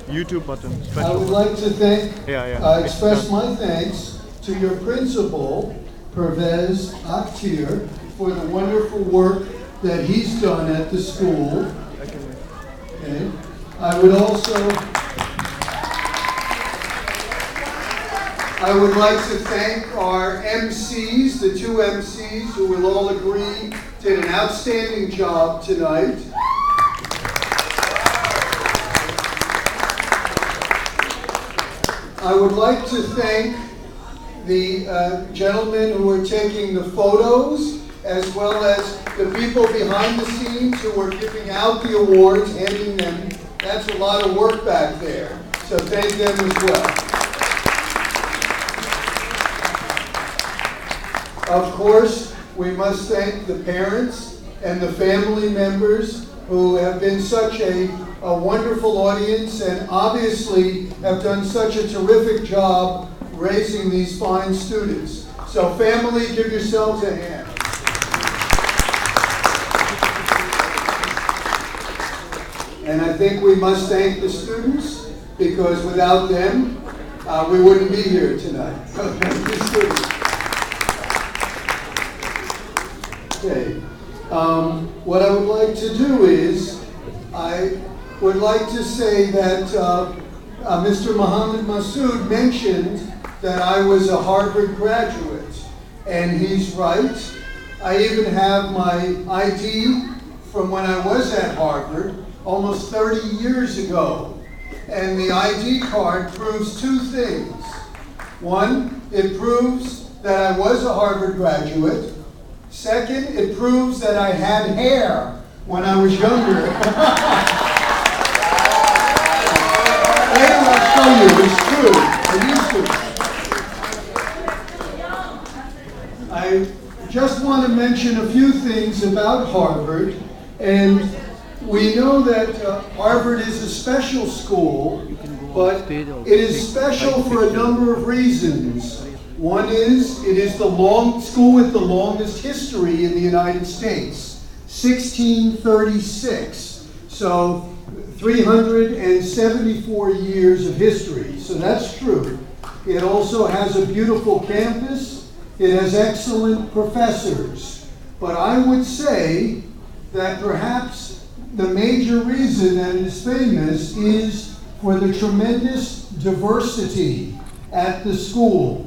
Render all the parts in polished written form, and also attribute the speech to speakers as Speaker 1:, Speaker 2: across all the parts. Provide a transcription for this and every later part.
Speaker 1: YouTube button.
Speaker 2: I
Speaker 1: Special
Speaker 2: would
Speaker 1: button.
Speaker 2: like to thank,
Speaker 1: Yeah.
Speaker 2: express my thanks to your principal, Pervez Akhtir, for the wonderful work that he's done at the school. Okay. I would like to thank our MCs, the two MCs, who will all agree did an outstanding job tonight. I would like to thank the gentlemen who are taking the photos, as well as the people behind the scenes who are giving out the awards, handing them. That's a lot of work back there, so thank them as well. Of course, we must thank the parents and the family members who have been such a wonderful audience and obviously have done such a terrific job raising these fine students. So family, give yourselves a hand. And I think we must thank the students, because without them, we wouldn't be here tonight. So thank you, students. Okay. What I would like to do is, I would like to say that Mr. Mohammed Masood mentioned that I was a Harvard graduate, and he's right. I even have my ID from when I was at Harvard almost 30 years ago. And the ID card proves two things. One, it proves that I was a Harvard graduate. Second, it proves that I had hair when I was younger. Later I'll show you, it's true. I just want to mention a few things about Harvard. And we know that Harvard is a special school, but it is special for a number of reasons. One is, it is the school with the longest history in the United States, 1636. So 374 years of history, so that's true. It also has a beautiful campus. It has excellent professors. But I would say that perhaps the major reason that it is famous is for the tremendous diversity at the school.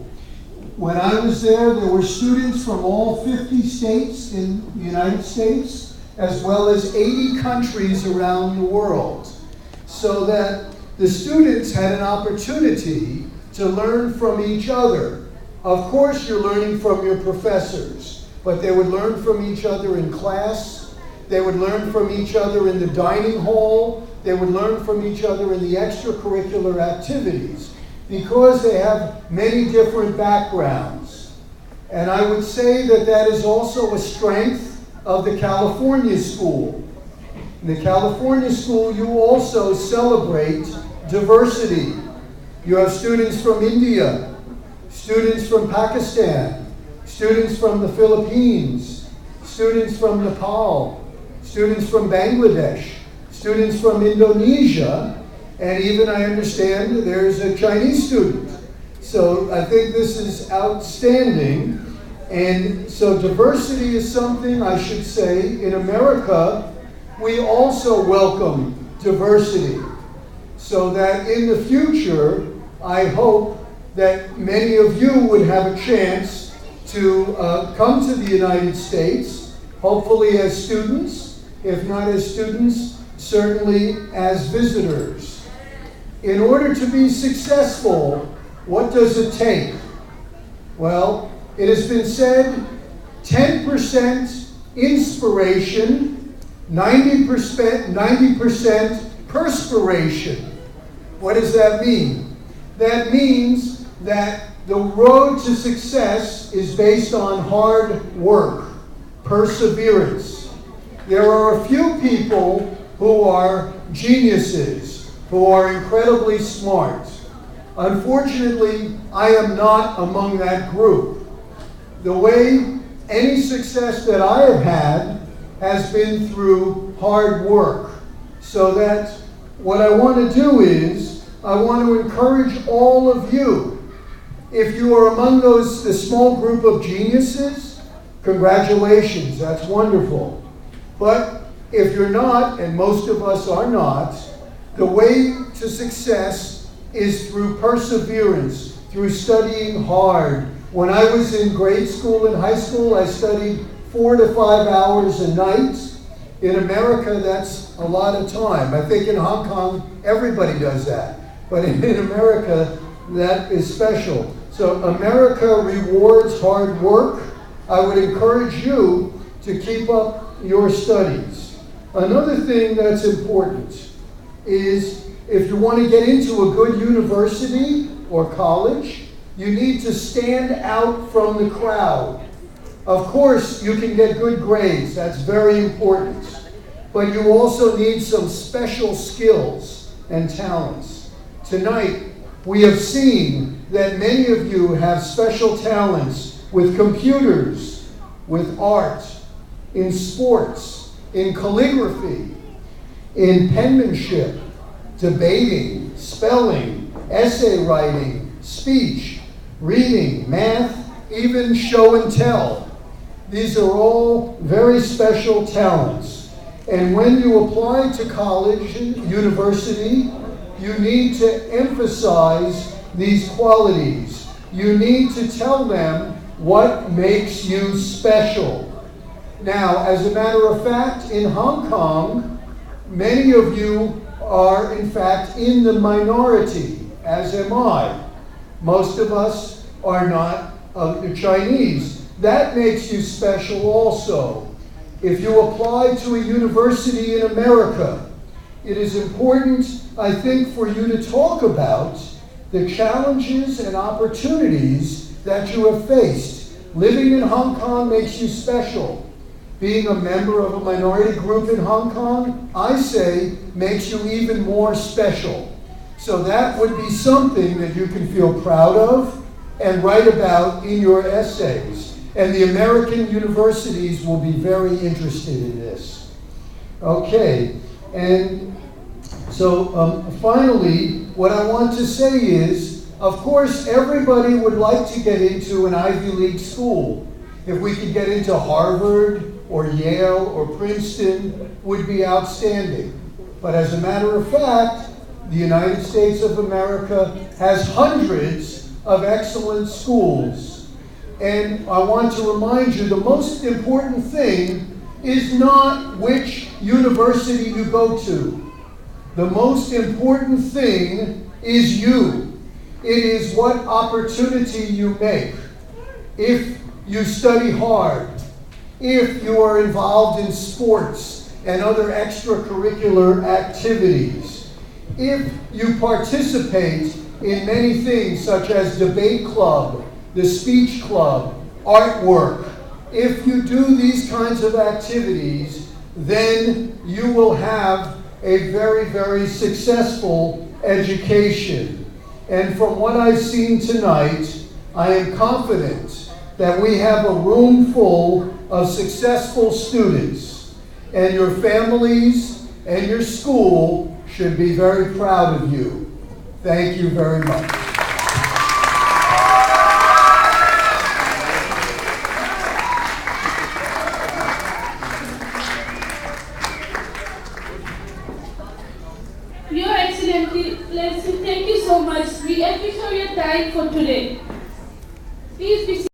Speaker 2: When I was there were students from all 50 states in the United States, as well as 80 countries around the world. So that the students had an opportunity to learn from each other. Of course, you're learning from your professors, but they would learn from each other in class. They would learn from each other in the dining hall. They would learn from each other in the extracurricular activities, because they have many different backgrounds. And I would say that that is also a strength of the California school. In the California school, you also celebrate diversity. You have students from India, students from Pakistan, students from the Philippines, students from Nepal, students from Bangladesh, students from Indonesia, and even I understand there's a Chinese student. So I think this is outstanding. And so diversity is something, I should say, in America, we also welcome diversity. So that in the future, I hope that many of you would have a chance to come to the United States, hopefully as students, if not as students, certainly as visitors. In order to be successful, what does it take? Well, it has been said 10% inspiration, 90% perspiration. What does that mean? That means that the road to success is based on hard work, perseverance. There are a few people who are geniuses, who are incredibly smart. Unfortunately, I am not among that group. The way any success that I have had has been through hard work. So that what I want to do is, I want to encourage all of you. If you are among the small group of geniuses, congratulations, that's wonderful. But if you're not, and most of us are not, the way to success is through perseverance, through studying hard. When I was in grade school and high school, I studied 4 to 5 hours a night. In America, that's a lot of time. I think in Hong Kong, everybody does that. But in America, that is special. So America rewards hard work. I would encourage you to keep up your studies. Another thing that's important is if you want to get into a good university or college, you need to stand out from the crowd. Of course, you can get good grades. That's very important. But you also need some special skills and talents. Tonight, we have seen that many of you have special talents with computers, with art, in sports, in calligraphy, in penmanship, debating, spelling, essay writing, speech, reading, math, even show and tell. These are all very special talents. And when you apply to college and university, you need to emphasize these qualities. You need to tell them what makes you special. Now, as a matter of fact, in Hong Kong, many of you are, in fact, in the minority, as am I. Most of us are not Chinese. That makes you special also. If you apply to a university in America, it is important, I think, for you to talk about the challenges and opportunities that you have faced. Living in Hong Kong makes you special. Being a member of a minority group in Hong Kong, I say, makes you even more special. So that would be something that you can feel proud of and write about in your essays. And the American universities will be very interested in this. Okay, and so finally, what I want to say is, of course, everybody would like to get into an Ivy League school. If we could get into Harvard or Yale or Princeton, would be outstanding. But as a matter of fact, the United States of America has hundreds of excellent schools. And I want to remind you, the most important thing is not which university you go to. The most important thing is you. It is what opportunity you make. If you study hard, if you are involved in sports and other extracurricular activities, if you participate in many things such as debate club, the speech club, artwork, if you do these kinds of activities, then you will have a very, very successful education. And from what I've seen tonight, I am confident that we have a room full of successful students, and your families and your school should be very proud of you. Thank you very much.
Speaker 1: Your Excellency, thank you so much. We appreciate your time for today. Please be seated.